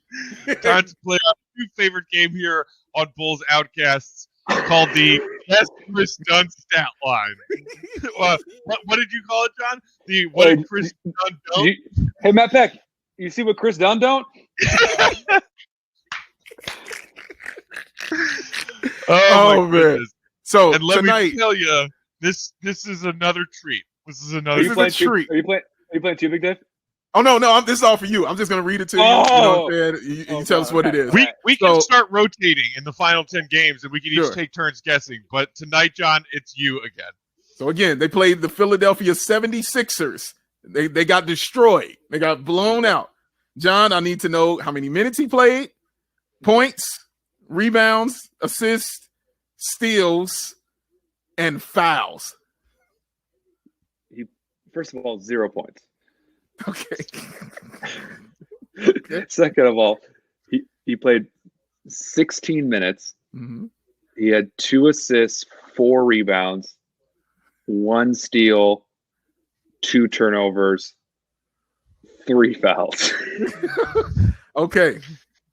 Time to play our new favorite game here on Bulls Outcasts called the Best Chris Dunn Stat Line. What did you call it, John? What did Chris Dunn don't? Hey, Matt Peck, you see what Chris Dunn don't? Oh man. So and let tonight, me tell you, this is another treat. This is another treat. Are you playing Too Big Dave? Oh no, this is all for you. I'm just gonna read it to you. You know what I'm saying? You tell us what it is. We can start rotating in the final 10 games, and we can each take turns guessing. But tonight, John, it's you again. So again, they played the Philadelphia 76ers. They got destroyed. They got blown out. John, I need to know how many minutes he played, points, rebounds, assists, steals, and fouls. First of all, 0 points. Okay. Second of all, he played 16 minutes. Mm-hmm. He had 2 assists, 4 rebounds, 1 steal, 2 turnovers, 3 fouls. Okay.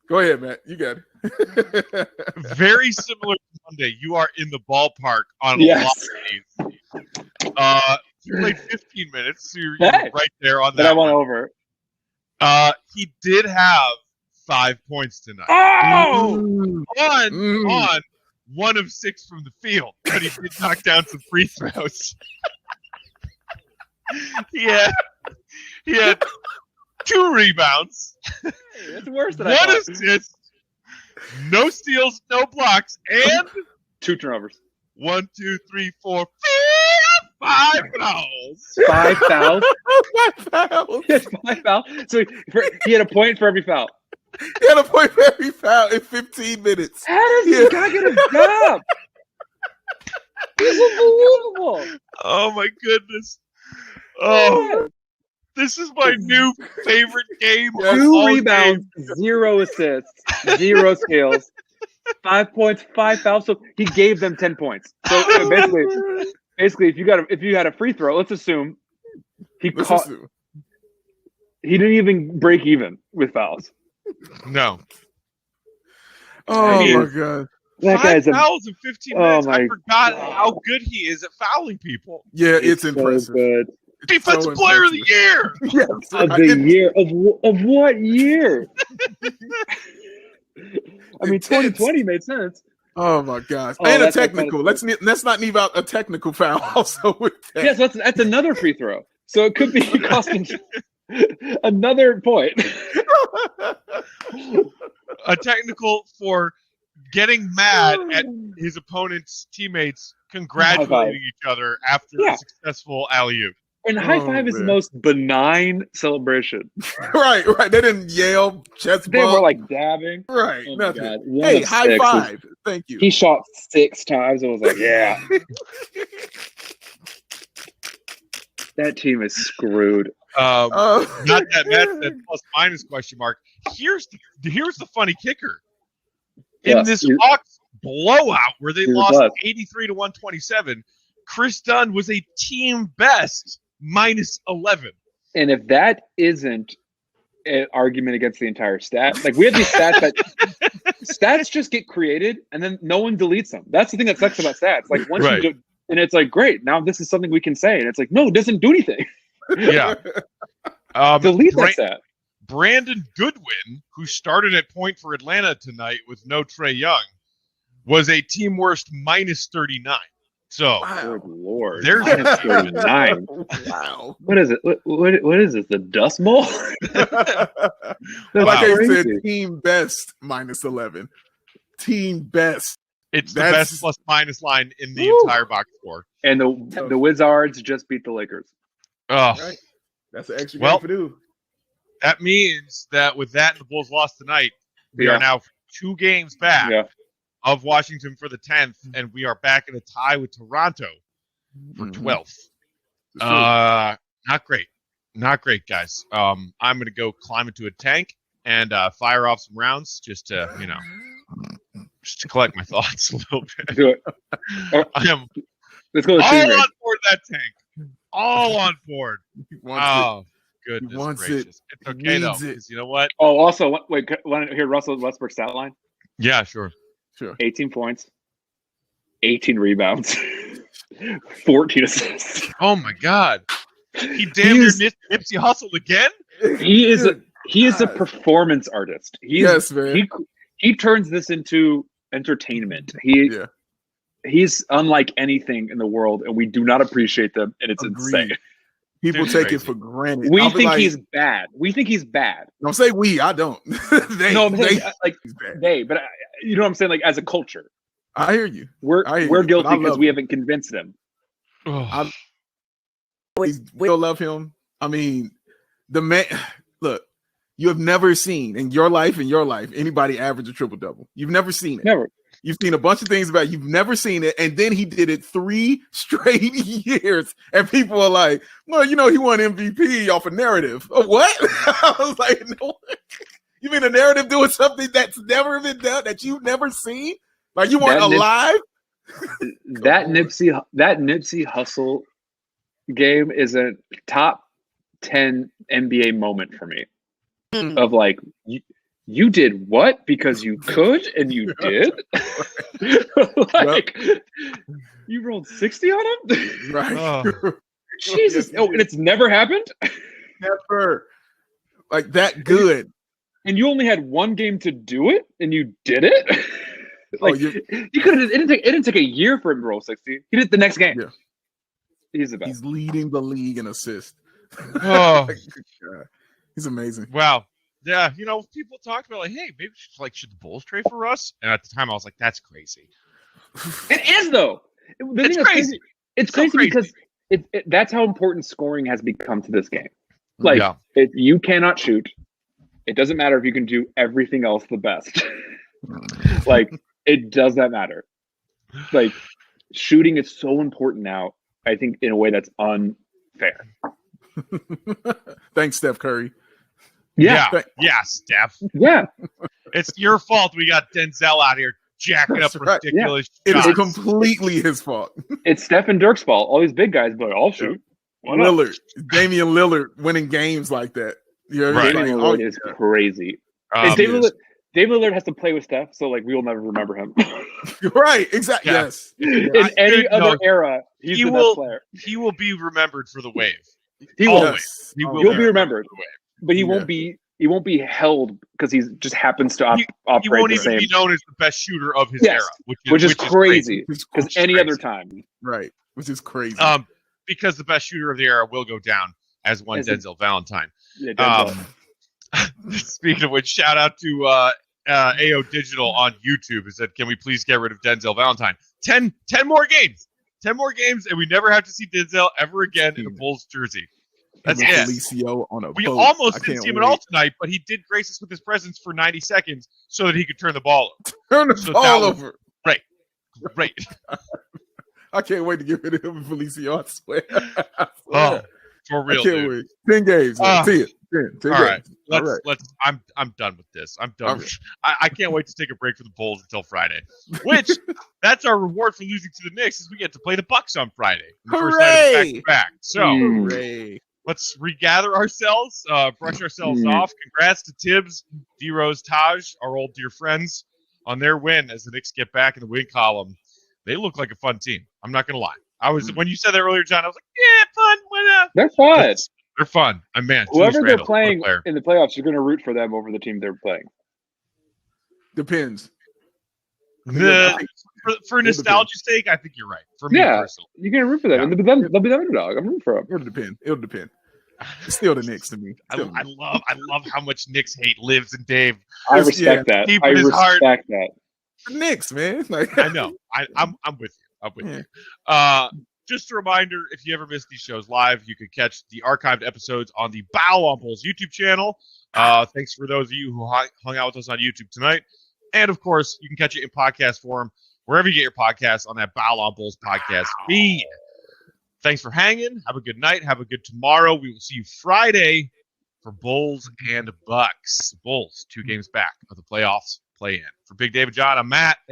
Go ahead, Matt. You got it. Very similar to Monday. You are in the ballpark on a lot of these. You played 15 minutes, so you're right there on that. I went over. He did have 5 points tonight. Oh! On 1 of 6 from the field, but he did knock down some free throws. He had 2 rebounds. Hey, that's worse than I 1 thought. assist, no steals, no blocks, and 2 turnovers. 1, 2, 3, 4, 5 fouls. 5 fouls. 5 fouls. 5 fouls. So he had a point for every foul. He had a point for every foul in 15 minutes. How does this guy get a job? He's unbelievable. Oh my goodness. Oh, this is my new favorite game. 2 rebounds, 0 assists, 0 steals, 5 points, 5 fouls. So he gave them 10 points. So basically, if you had a free throw, let's assume he didn't even break even with fouls. No. Oh my god. That 5 guy's fouls in 15 minutes. I forgot how good he is at fouling people. Yeah, it's impressive. So good. Defensive player of the year. Yes, Of the year of what year? I mean, 2020 made sense. Oh my gosh! Oh, and a that's technical. Let's not leave out a technical foul also with that. Yes, that's another free throw. So it could be costing another point. A technical for getting mad at his opponent's teammates congratulating each other after a successful alley-oop. And high five is the most benign celebration. Right. They didn't yell, chest bump. They were like dabbing. Right. Oh nothing. Hey, high five. Thank you. He shot 6 times and was like, yeah. That team is screwed. Not that Matt said plus minus question mark. Here's the funny kicker. In this Hawks blowout where they lost 83 to 127, Chris Dunn was a team best minus 11. And if that isn't an argument against the entire stat, like we have these stats that stats just get created and then no one deletes them. That's the thing that sucks about stats. Like once you do, and it's like, great, now this is something we can say. And it's like, no, it doesn't do anything. Yeah. Delete that stat. Brandon Goodwin, who started at point for Atlanta tonight with no Trae Young, was a team worst minus 39. So, good Lord, there's minus 39. Wow. What is it? What is this? The Dust Bowl? Like I said, team best minus 11. Team best. It's the best plus minus line in the entire box score. And the Wizards just beat the Lakers. Oh, right. That's an extra game for you. That means that with that and the Bulls lost tonight, we are now 2 games back of Washington for the 10th, and we are back in a tie with Toronto for 12th. Not great, guys. I'm going to go climb into a tank and fire off some rounds just to collect my thoughts a little bit. Do it. Let's go. All on board that tank. All on board. Oh, goodness gracious. It's okay, though, because you know what? Oh, also, wait, want to hear Russell Westbrook's stat line? Yeah, sure. 18 points, 18 rebounds, 14 assists. Oh, my God. He damn near Nipsey hustled again? He is a performance artist. Yes, man. He turns this into entertainment. He's unlike anything in the world, and we do not appreciate them, and it's insane. People take it for granted. We think he's bad. Don't say we. I don't. They, but you know what I'm saying? Like as a culture, I hear you. We're guilty because we haven't convinced them. We still love him. I mean, the man. Look, you have never seen in your life anybody average a triple double. You've never seen it. Never. You've seen a bunch of things about it. You've never seen it. And then he did it 3 straight years. And people are like, well, he won MVP off a narrative. What? I was like, no. You mean a narrative doing something that's never been done, that you've never seen? Like you weren't alive? That Nipsey Hussle game is a top 10 NBA moment for me. Of like, you did what? Because you could and you did? You rolled 60 on him? Right. Jesus. And it's never happened? Never. Like that good. And you only had one game to do it, and you did it. You could have. It didn't take a year for him to roll 60. He did it the next game. Yeah. He's the best. He's leading the league in assists. Oh, he's amazing. Wow. Yeah, people talked about hey, maybe should the Bulls trade for Russ? And at the time, I was like, that's crazy. It is though. It's crazy. It's crazy because that's how important scoring has become to this game. If you cannot shoot, it doesn't matter if you can do everything else the best. It does not matter. Shooting is so important now. I think in a way that's unfair. Thanks, Steph Curry. Yeah, Steph. Yeah, it's your fault. We got Denzel out here jacking up ridiculous shots. It is completely his fault. It's Steph and Dirk's fault. All these big guys, but I'll shoot. Lillard, Damian Lillard winning games like that. Damian Lillard is crazy. David Lillard has to play with Steph, so we will never remember him. Right, exactly. Yeah. Yes. In any other era, he's the best player. He will be remembered for the wave. He will. He'll be remembered, for the wave. But he won't be. He won't be held because he just happens to operate the same. He won't even be known as the best shooter of his era, which is crazy. Because any other time, right? Which is crazy. Because the best shooter of the era will go down as one Denzel Valentine. Yeah, Denzel. Speaking of which, shout out to AO Digital on YouTube. Who said, "Can we please get rid of Denzel Valentine? 10 more games, 10 more games, and we never have to see Denzel ever again in a Bulls jersey." That's it. Felicio on a we boat. almost didn't see him at all tonight, but he did grace us with his presence for 90 seconds so that he could turn the ball over. Turn the ball over. Right. I can't wait to get rid of him, Felicio. I swear. For real, I can't wait. 10 games. 10 all right. games. Let's. I'm done with this. I'm done. I can't wait to take a break from the Bulls until Friday. Which that's our reward for losing to the Knicks is we get to play the Bucks on Friday. Hooray! Back. So hooray. Let's regather ourselves, brush ourselves off. Congrats to Tibbs, D-Rose, Taj, our old dear friends, on their win as the Knicks get back in the win column. They look like a fun team. I'm not going to lie. When you said that earlier, John, I was like, yeah, fun. They're fun. They're fun. Whoever they're playing in the playoffs, you're going to root for them over the team they're playing. Depends. For nostalgia's sake, I think you're right. For me personally, you're gonna root for them, and they'll be the underdog. I'm rooting for them. It'll depend. It's still the Knicks to me. I love how much Knicks hate lives in Dave. I respect that. I respect that. The Knicks, man. I know. I'm with you. Just a reminder: if you ever miss these shows live, you can catch the archived episodes on the BAWL on BAWL's YouTube channel. Thanks for those of you who hung out with us on YouTube tonight. And, of course, you can catch it in podcast form wherever you get your podcasts on that BAWL on BAWL's podcast feed. Thanks for hanging. Have a good night. Have a good tomorrow. We will see you Friday for Bulls and Bucks. Bulls, 2 games back of the playoffs play-in. For Big David John, I'm Matt. Thanks.